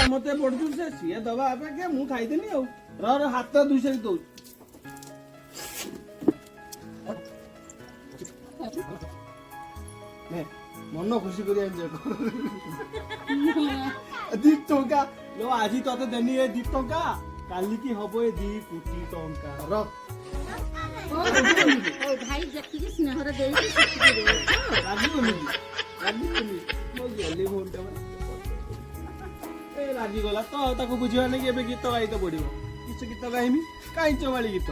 मत पड़ू से सी दबा अपेक्षा मुझे खाईदेनी हाथ दुई दौ मन खुशी कर 2 टंका लो आज ते देनी 2 टंका काली की हम 2 कोटी टंका राजीगला तो बुझा नहीं कि गीत गाई तो पड़ो किस गीत गाइमी कहीं चमाड़ी गीत